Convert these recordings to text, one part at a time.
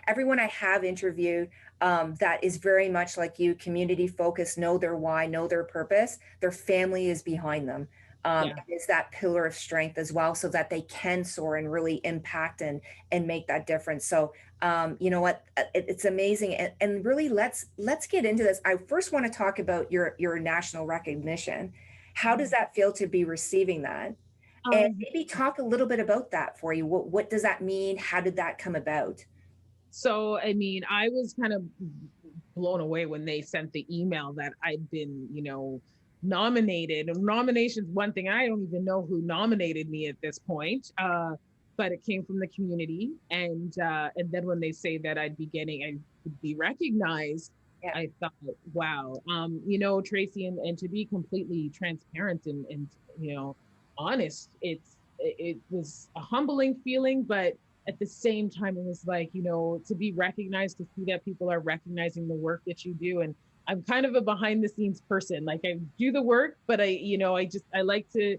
everyone I have interviewed that is very much like you, community focused, know their why, know their purpose. Their family is behind them. Yeah. Is that pillar of strength as well, so that they can soar and really impact and make that difference. So you know what, it's amazing, and really let's get into this. I first want to talk about your national recognition. How does that feel to be receiving that? And Um, maybe talk a little bit about that for you. What does that mean? How did that come about? so I mean, I was kind of blown away when they sent the email that I'd been, nominated. And nomination's one thing. I don't even know who nominated me at this point. But it came from the community. And then when they say that I would be recognized, Yeah. I thought, wow. Tracy, and to be completely transparent and honest, it was a humbling feeling, but at the same time, it was like, to be recognized, to see that people are recognizing the work that you do. And I'm kind of a behind the scenes person. Like, I do the work, but I like to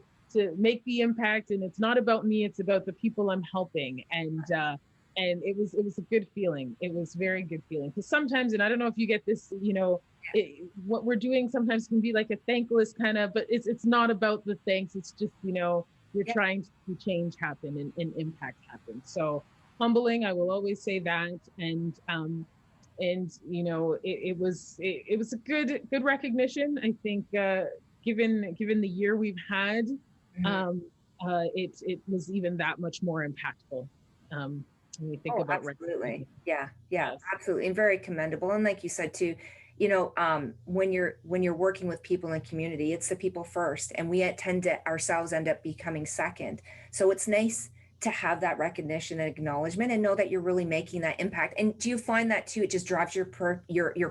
make the impact, and it's not about me, it's about the people I'm helping. And it was a good feeling. It was very good feeling, because sometimes, and I don't know if you get this, what we're doing sometimes can be like a thankless kind of, but it's not about the thanks. It's just, you're Yeah. trying to see change happen and impact happen. So humbling, I will always say that. And it was a good recognition. I think, given the year we've had, Mhm. um, it was even that much more impactful. When we think Oh, about absolutely. recognition. Yeah, yeah, Yes. absolutely. And very commendable. And like you said too, when you're working with people in community, it's the people first, and we tend to ourselves end up becoming second. So it's nice to have that recognition and acknowledgement and know that you're really making that impact. And do you find that too? It just drives your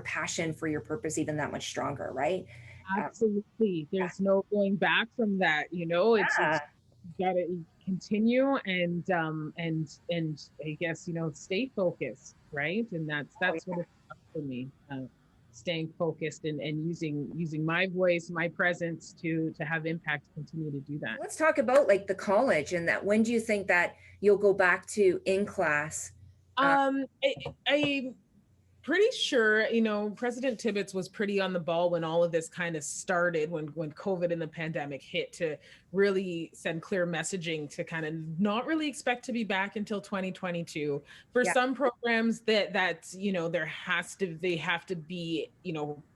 passion for your purpose even that much stronger, right? Um, Absolutely. There's no going back from that. It's yeah, you gotta continue and I guess, stay focused, right? And that's oh, that's what yeah. it's about for me. Staying focused and using my voice, my presence to have impact, continue to do that. Let's talk about like the college and that. When do you think that you'll go back to in class? Uh, I pretty sure, President Tibbetts was pretty on the ball when all of this kind of started, when COVID and the pandemic hit, to really send clear messaging to kind of not really expect to be back until 2022. For yeah, some programs they have to be,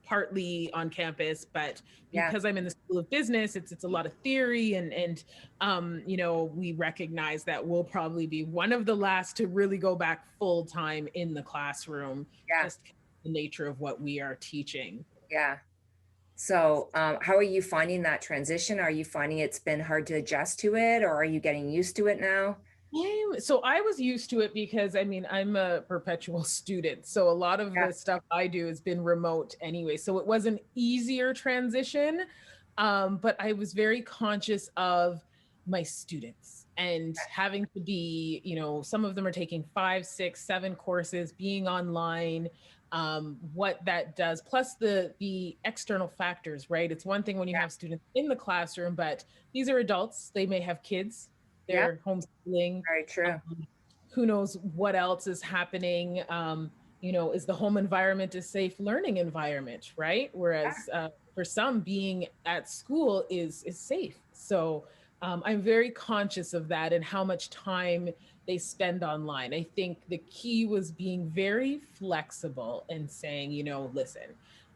partly on campus, but yeah. because I'm in the School of Business, it's a lot of theory, and we recognize that we'll probably be one of the last to really go back full time in the classroom, Yeah, just the nature of what we are teaching. yeah. So, how are you finding that transition? Are you finding it's been hard to adjust to it, or are you getting used to it now? So I was used to it because, I mean, I'm a perpetual student. So a lot of Yeah, the stuff I do has been remote anyway. So it was an easier transition. But I was very conscious of my students and having to be, some of them are taking 5, 6, 7 courses, being online, what that does, plus the external factors, right? It's one thing when you yeah, have students in the classroom, but these are adults, they may have kids, yeah. they're homeschooling. Very true. Um, who knows what else is happening? Is the home environment a safe learning environment, right? Whereas, for some, being at school is safe. So I'm very conscious of that and how much time they spend online. I think the key was being very flexible and saying, listen,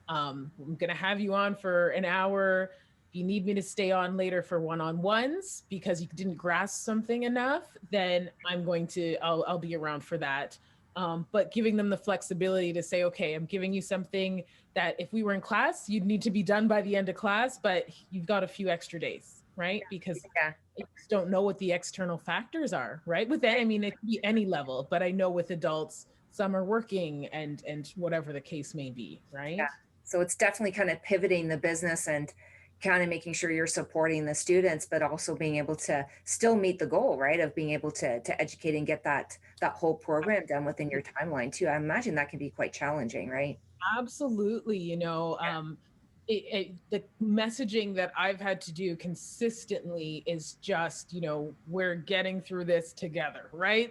I'm going to have you on for an hour. If you need me to stay on later for one-on-ones because you didn't grasp something enough, then I'll be around for that. But giving them the flexibility to say, okay, I'm giving you something that if we were in class, you'd need to be done by the end of class, but you've got a few extra days, right? Because Yeah, I just don't know what the external factors are, right? With that, I mean, it could be any level, but I know with adults, some are working and whatever the case may be, yeah. right? So it's definitely kind of pivoting the business and kind of making sure you're supporting the students, but also being able to still meet the goal, right? Of being able to educate and get that whole program done within your timeline too. I imagine that can be quite challenging, right? Absolutely. The messaging that I've had to do consistently is just, we're getting through this together, right?